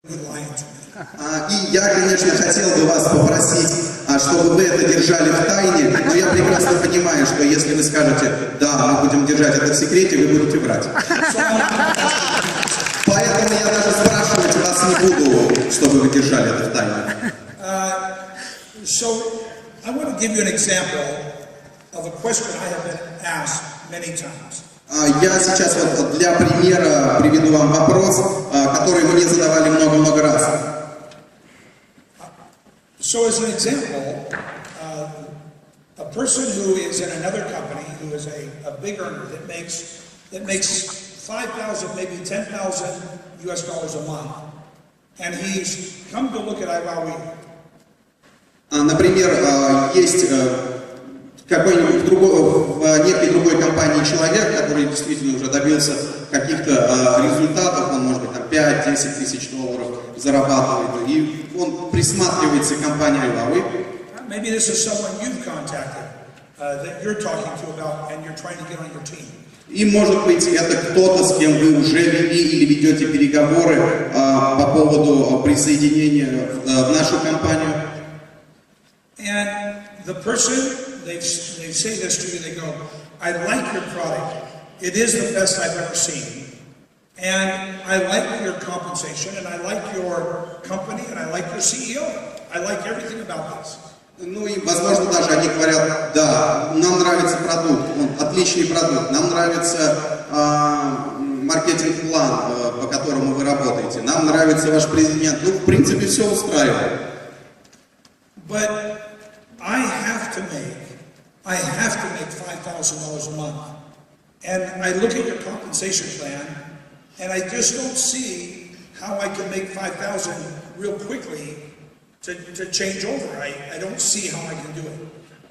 И я, конечно, хотел бы вас попросить, чтобы вы это держали в тайне, но я прекрасно понимаю, что если вы скажете, да, мы будем держать это в секрете, вы будете врать. Поэтому я даже спрашивать вас не буду, чтобы вы держали это в тайне. So, I want to give you an example of a question I have been asked many times. Я сейчас вот для примера приведу вам вопрос, который мне задавали много-много раз. So, as an example, a person who is in another company, who is a big earner that makes 5,000, maybe 10,000 US dollars a month, and he's come to look at iWowWe. Например, есть какой-нибудь в некой другой компании человек, который действительно уже добился каких-то результатов, он, может быть, там 5-10 тысяч долларов зарабатывает, и он присматривается к компании iWowWe. Maybe this is someone you've contacted that you're talking to about and you're trying to get on your team. И, может быть, это кто-то, с кем вы уже вели или ведете переговоры по поводу присоединения в нашу компанию. And the person, they say this to you, they go, I like your product. It is the best I've ever seen. And I like your compensation, and I like your company, and I like your CEO. I like everything about this. Ну и, возможно, даже они говорят, да, нам нравится продукт, он отличный продукт, нам нравится маркетинг-план, по которому вы работаете, нам нравится ваш президент, ну, в принципе, все устраивает. But I have to make $5,000 a month. And I look at your compensation plan, and I just don't see how I can make $5,000 real quickly to change over. I don't see how I can do it.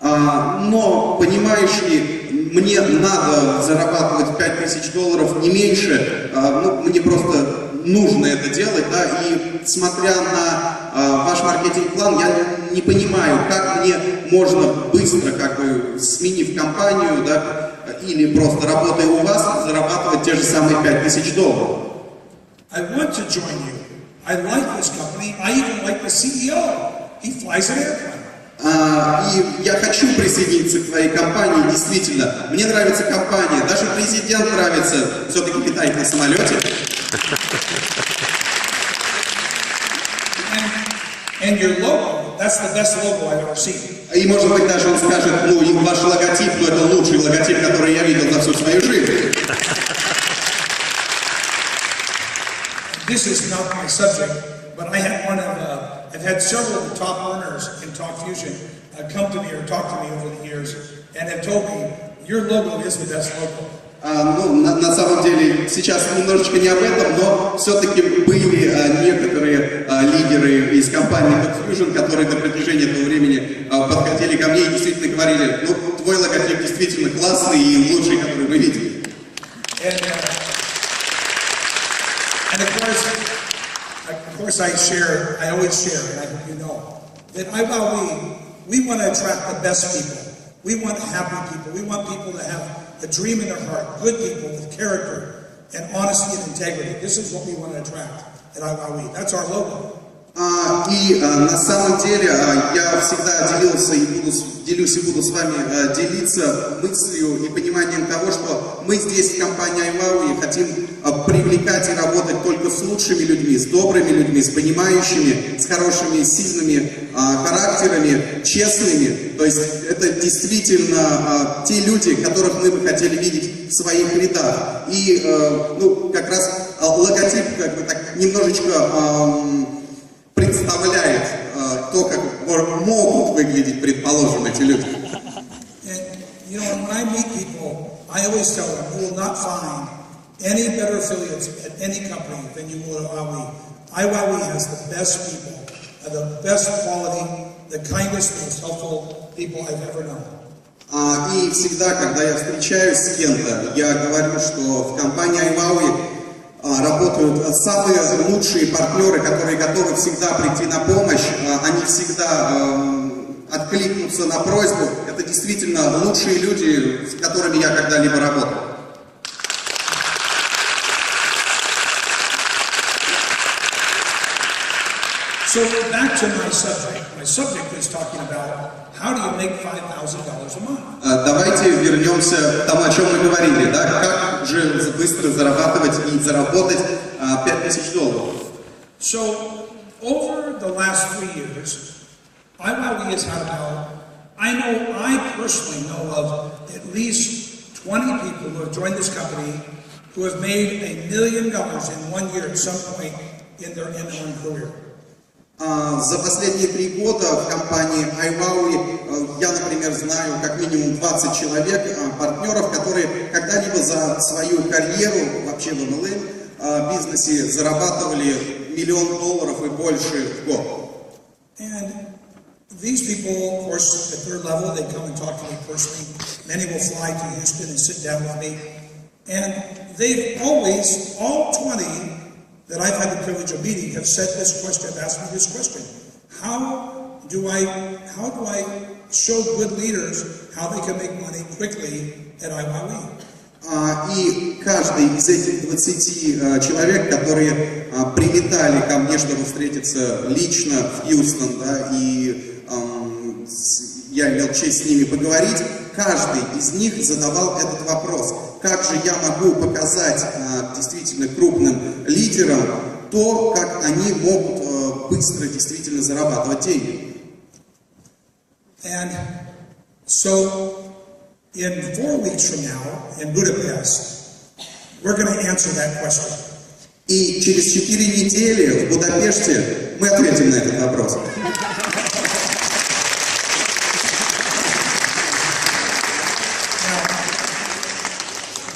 Но, понимаешь ли, мне надо зарабатывать $5,000 не меньше, ну, мне просто нужно это делать, да, и смотря на ваш маркетинг-план, я не понимаю, как мне можно быстро, как бы, сменив компанию, да, или просто работая у вас, зарабатывать те же самые $5,000. I want to join you. I like this company. I even like the CEO. He flies an airplane. И я хочу присоединиться к твоей компании, действительно. Мне нравится компания, даже президент нравится, все-таки летает на самолете. And your logo, that's the best logo I've ever seen. И, может быть, даже он скажет, ну, и ваш логотип, ну, это лучший логотип, который я видел за всю свою жизнь. This is not my subject, but I had I've had several of the top earners in TalkFusion come to me or talk to me over the years and have told me, your logo is the best logo. Ну, на самом деле, сейчас немножечко не об этом, но все-таки были некоторые лидеры из компании TalkFusion, которые на протяжении этого времени подходили ко мне и действительно говорили, ну, твой логотип действительно классный и лучший, который мы видели. And of course I always share, and I hope you know, that iWowWe, we want to attract the best people. We want happy people. We want people to have a dream in their heart, good people with character and honesty and integrity. This is what we want to attract at iWowWe. That's our logo. И на самом деле я всегда делюсь и буду с вами делиться мыслью и пониманием того, что мы здесь в компании iWowWe хотим привлекать и работать только с лучшими людьми, с добрыми людьми, с понимающими, с хорошими, сильными характерами, честными. То есть это действительно те люди, которых мы бы хотели видеть в своих рядах. И ну, как раз логотип как бы так немножечко представляет то, как могут выглядеть, предположим, эти люди. You know, when I meet people, I always tell them you will not find any better affiliates at any company than you will at iWowWe. iWowWe has the best people, the best quality, the kindest, most helpful people I've ever known. И всегда, когда я встречаюсь с кем-то, я говорю, что в компании iWowWe работают самые лучшие партнеры, которые готовы всегда прийти на помощь, они всегда откликнутся на просьбу. Это действительно лучшие люди, с которыми я когда-либо работал. So back to my subject. My subject is talking about how do you make $5,000 a month? Давайте вернемся к тому, о чем мы говорили, да? Как же быстро зарабатывать и заработать $5000. So over the last 3 years, iWowWe has had about, I personally know of at least 20 people who have joined this company who have made $1 million in 1 year at some point in their own career. За последние 3 года в компании iWowWe я, например, знаю как минимум 20 человек, партнеров, которые когда-либо за свою карьеру вообще в MLM бизнесе зарабатывали $1 миллион и больше в год. And these people, of course, at their level, they come and talk to me personally. Many will fly to Houston and sit down with me. And they've always, all 20 that I've had the privilege of meeting have said this question, have asked me this question. How do I show good leaders how they can make money quickly at iWowWe? И каждый из этих 20 человек, которые прилетали ко мне, чтобы встретиться лично в Хьюстон, да, и я имел честь с ними поговорить, каждый из них задавал этот вопрос. Как же я могу показать действительно крупным лидерам то, как они могут быстро действительно зарабатывать деньги? And so, in 4 weeks from now, in Budapest, we're going to answer that question. И через 4 недели в Будапеште мы ответим на этот вопрос.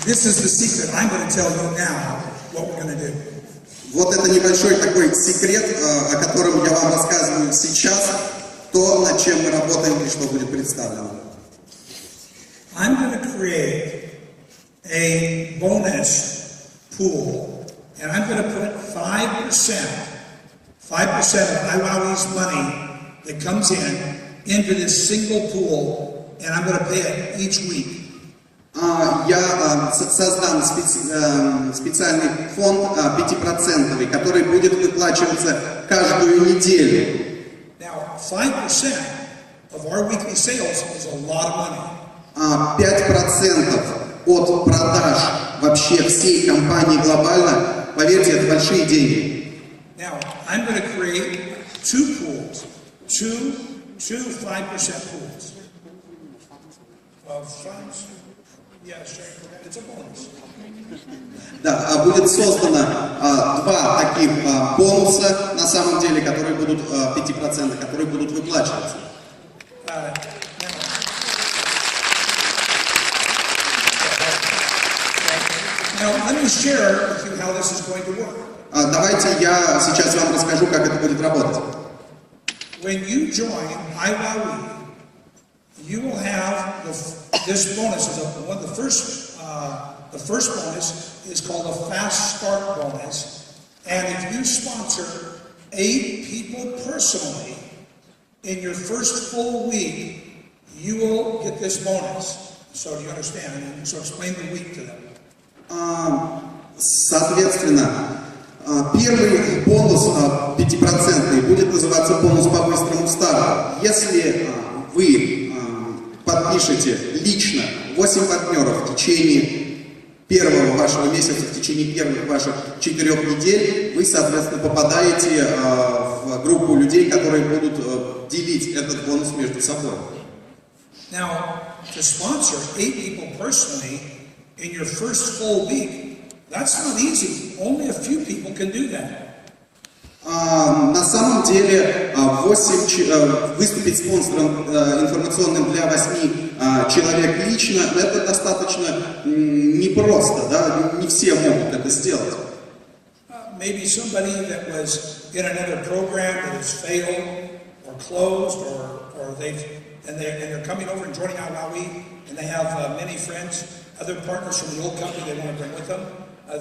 This is the secret. I'm going to tell you now what we're going to do. Вот это небольшой такой секрет, о котором я вам рассказываю сейчас, то, над чем мы работаем и что будет представлено. I'm going to create a bonus pool, and I'm going to put 5% of iWowWe's money that comes into this single pool, and I'm going to pay it each week. Я создам специальный фонд 5%, который будет выплачиваться каждую неделю. Now, 5% of our weekly sales is a lot of money. 5% от продаж вообще всей компании глобально, поверьте, это большие деньги. Now, I'm going to create 2 pools, two 5% pools. Yeah, sure. It's a bonus. Да, будет создано 2 таких бонуса, на самом деле, которые будут 5%, которые будут выплачиваться. Now, let me share with you how this is going to work. Давайте я сейчас вам расскажу, как это будет работать. When you join iWowWe, you will have this bonus is one of the first. The first bonus is called a fast start bonus, and if you sponsor 8 people personally in your first full week, you will get this bonus. So do you understand? So explain the week to them. Соответственно, первый бонус 5% будет называться бонус по быстрому старту. Если вы подпишете лично 8 партнеров в течение первого вашего месяца, в течение первых ваших 4 недель, вы, соответственно, попадаете в группу людей, которые будут делить этот бонус между собой. Now, to sponsor 8 people personally in your first full week, that's not easy. Only a few people can do that. На самом деле, выступить спонсором информационным для 8 человек лично, это достаточно непросто, да? Не все могут это сделать. Maybe somebody that was in another program that has failed or closed, or they're coming over and joining iWowWe, and they have many friends, other partners from the old company they want to bring with them.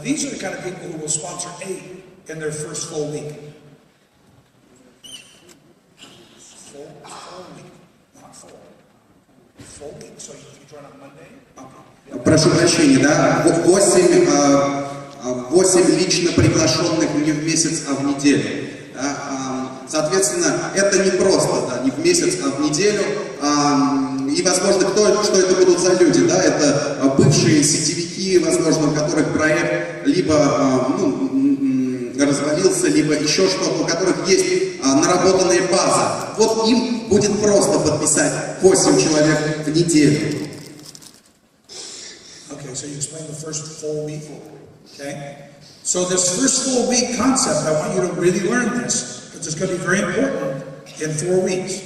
These are the kind of people who will sponsor 8 in their first full week. Full week. So you join on Monday? Прошу прощения, да? 8 лично приглашенных не в месяц, а в неделю. Да? Соответственно, это не просто, да, не в месяц, а в неделю. И, возможно, что это будут за люди, да? Это бывшие сетевики, возможно, у которых проект либо развалился, либо еще что-то, у которых есть наработанная база. Вот им будет просто подписать 8 человек в неделю. Okay, so you explained the first full week. Okay? So this first full week concept, I want you to really learn this, because it's going to be very important in 4 weeks.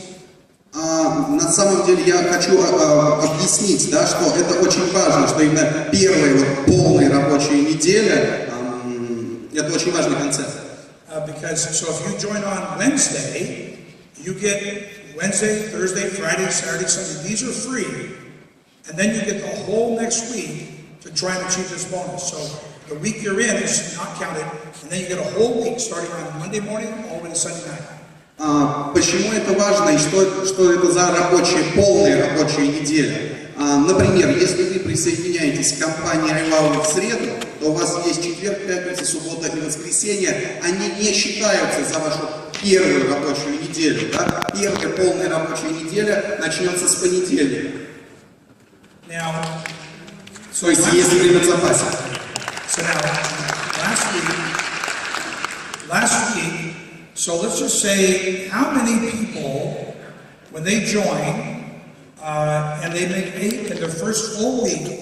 На самом деле я хочу объяснить, да, что это очень важно, что именно первая вот полная рабочая неделя, это очень важный концепт. Because so if you join on Wednesday, you get Wednesday, Thursday, Friday, Saturday, Sunday. These are free, and then you get the whole next week to try and achieve this bonus. So the week you're in is not counted, and then you get a whole week starting on Monday morning all the way to Sunday night. Почему это важно и что это за полная рабочая неделя? Например, если вы присоединяетесь к компании iWowWe в среду, то у вас есть четверг, пятница, суббота и воскресенье. Они не считаются за вашу первую рабочую неделю. Да? Первая полная рабочая неделя начнется с понедельника. То есть есть время в запасе. So now, last week, so let's just say, how many people, when they join, and they make 8 in their first full week,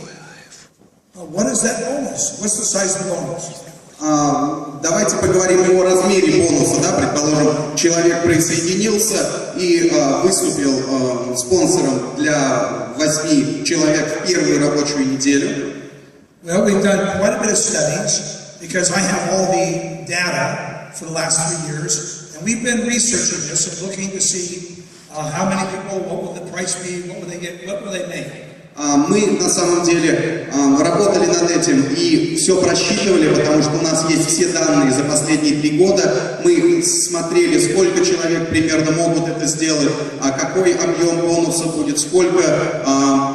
what is that bonus? What's the size of the bonus? Давайте поговорим о размере бонуса. Да? Предположим, человек присоединился и выступил спонсором для 8 человек в первую рабочую неделю. Well, we've done quite a bit of studies because I have all the data for the last 3 years, and we've been researching this and looking to see how many people, what will the price be, what will they get, what will they make. Мы на самом деле работали над этим и все просчитывали, потому что у нас есть все данные за последние 3 года. Мы смотрели, сколько человек примерно могут это сделать, какой объем бонуса будет, сколько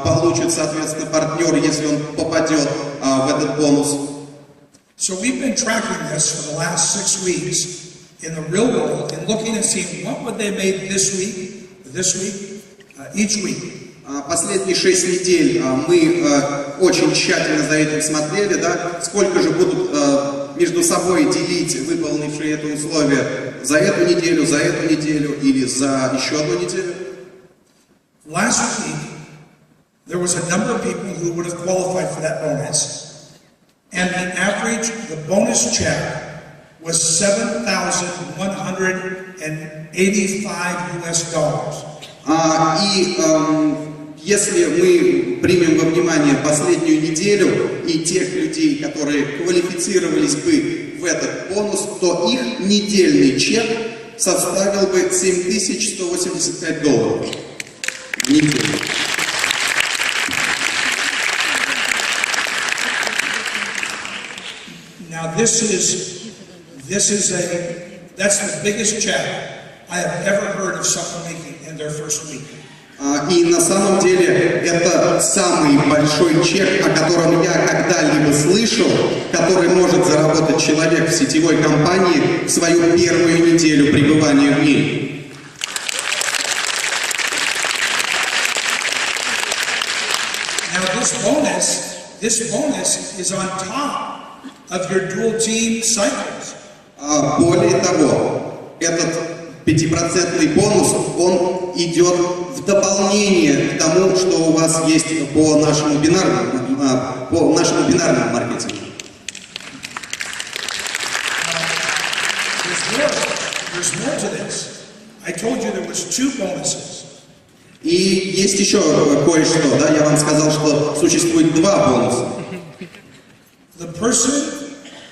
получит, соответственно, партнер, если он попадет в этот бонус. So we've been tracking this for the last 6 weeks in the real world and looking and seeing what would they make this week, each week. Последние 6 недель мы очень тщательно за этим смотрели, да, сколько же будут между собой делить выполнившие это условие за эту неделю или за еще одну неделю. Last week, there was a number of people who would have qualified for that bonus, and the average, the bonus check was $7,185. Если мы примем во внимание последнюю неделю и тех людей, которые квалифицировались бы в этот бонус, то их недельный чек составил бы $7185 в неделю. Now that's the biggest check I have ever heard of someone making in their first week. И на самом деле это самый большой чек, о котором я когда-либо слышал, который может заработать человек в сетевой компании в свою первую неделю пребывания в ней. Now this bonus is on top of your dual team cycles. Более того, этот 5% бонус, он идет в дополнение к тому, что у вас есть по нашему бинарному маркетингу. There's more to this. I told you there was 2 bonuses. И есть еще кое-что, да, я вам сказал, что существует 2 бонуса. The person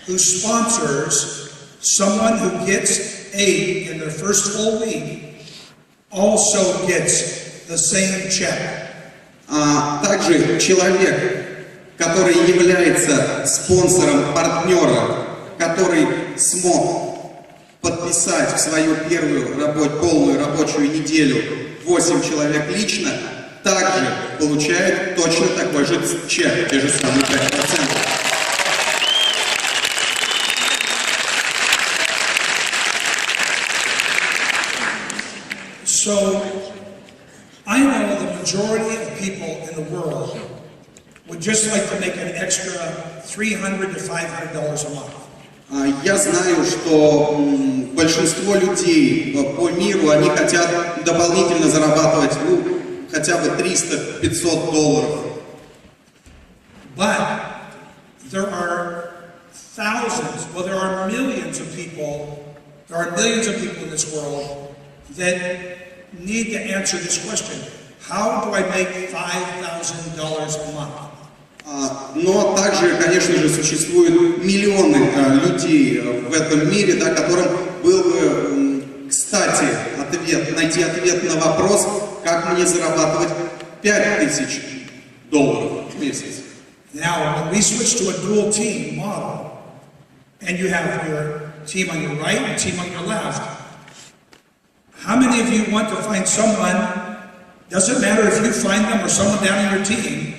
who sponsors someone who gets 8 in their first full week also gets the same check. Также человек, который является спонсором партнера, который смог подписать в свою первую полную рабочую неделю 8 человек лично, также получает точно такой же чек, те же самые 5%. So I know the majority of people in the world would just like to make an extra $300 to $500 a month. Я знаю, что большинство людей по миру, они хотят дополнительно зарабатывать, хотя бы $300-500. But there are thousands, well, there are millions of people in this world that need to answer this question. How do I make $5,000 a month? Но также, конечно же, существуют миллионы людей в этом мире, да, которым был бы, кстати, найти ответ на вопрос, как мне зарабатывать $5000 в месяц. Now, when we switch to a dual team model, and you have your team on your right and team on your left, how many of you want to find someone, doesn't matter if you find them or someone down in your team,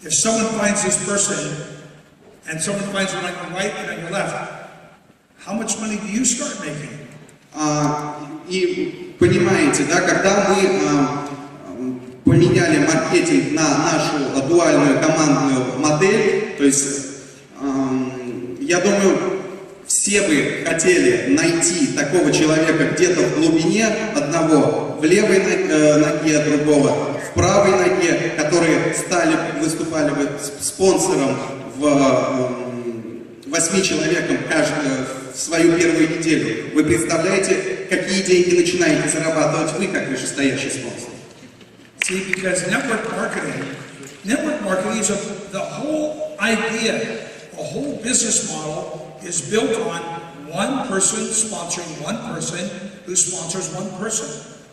if someone finds this person and someone finds one on your right and on your left, how much money do you start making? И понимаете, да, когда мы поменяли маркетинг на нашу дуальную командную модель, то есть я думаю, все бы хотели найти такого человека где-то в глубине одного, в левой ноге другого, в правой ноге, которые выступали бы спонсором в 8 человеком в свою первую неделю. Вы представляете, какие деньги начинаете зарабатывать вы, как вышестоящий спонсор? See, because network marketing is the whole idea, the whole business model is built on one person sponsoring one person who sponsors one person.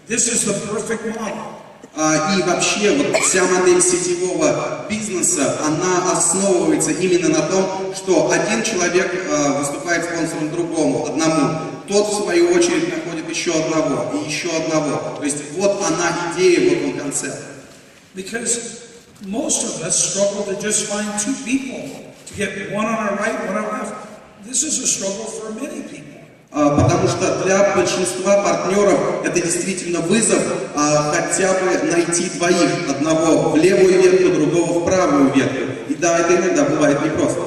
This is the perfect model. И вообще вот вся модель сетевого бизнеса, она основывается именно на том, что один человек выступает спонсором одному, тот в свою очередь находит еще одного и еще одного. То есть вот она идея, вот он концепт. Because most of us struggle to just find two people, to get one on our right, one on our left. This is a struggle for many people. Потому что для большинства партнеров это действительно вызов хотя бы найти двоих, одного в левую ветку, другого в правую ветку. И да, это иногда бывает непросто.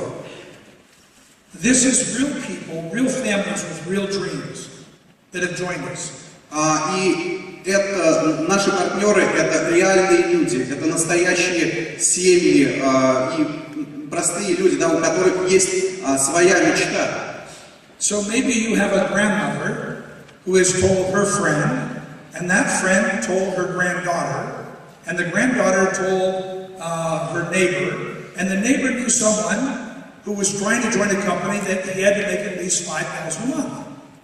This is real people, real families with real dreams that have joined us. И это наши партнеры, это реальные люди, это настоящие семьи и простые люди, да, у которых есть своя мечта. So maybe you have a grandmother who has told her friend, and that friend told her granddaughter, and the granddaughter told her neighbor, and the neighbor knew someone who was trying to join a company that he had to make at least $5,000 a month.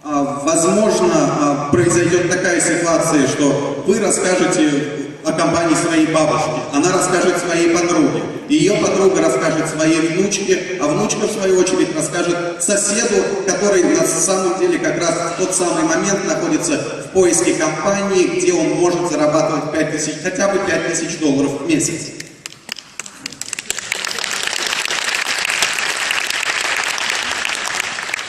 Возможно, произойдет такая ситуация, что вы расскажете о компании своей бабушки, она расскажет своей подруге, ее подруга расскажет своей внучке, а внучка в свою очередь расскажет соседу, который на самом деле как раз в тот самый момент находится в поиске компании, где он может зарабатывать хотя бы $5000 в месяц.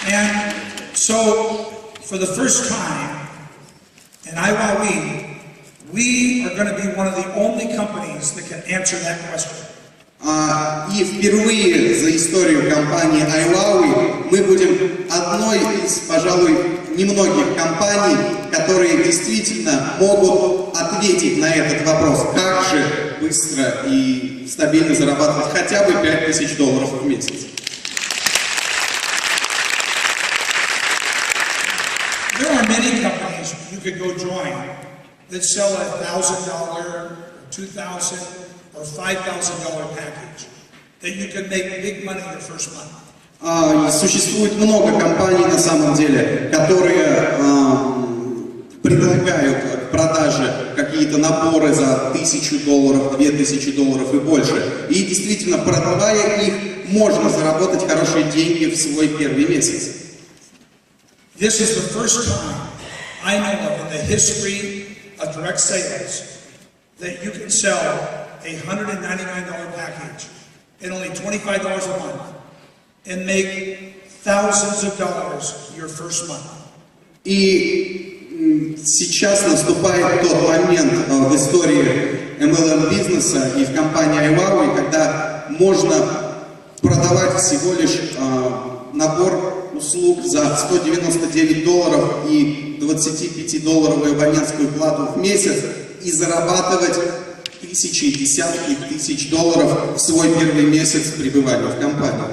And so, for the first time in iWowWe, we are going to be one of the only companies that can answer that question. И впервые за историю компании iWowWe мы будем одной из, пожалуй, немногих компаний, которые действительно могут ответить на этот вопрос, как же быстро и стабильно зарабатывать хотя бы $5000 в месяц. There are many companies you could go join that sell $1,000, $2,000, or $5,000 package that you can make big money your first month. Существует много компаний на самом деле, которые предлагают к продаже какие-то наборы за $1000, $2000 и больше. И действительно, продавая их, можно заработать хорошие деньги в свой первый месяц. This is the first time I know of in the history of direct sales that you can sell a $199 package at only $25 a month and make thousands of dollars your first month. И сейчас наступает тот момент в истории MLM бизнеса и в компании iWowWe, когда можно продавать всего лишь набор услуг за $199 и 25-долларовую абонентскую плату в месяц и зарабатывать тысячи, десятки тысяч долларов в свой первый месяц пребывания в компании.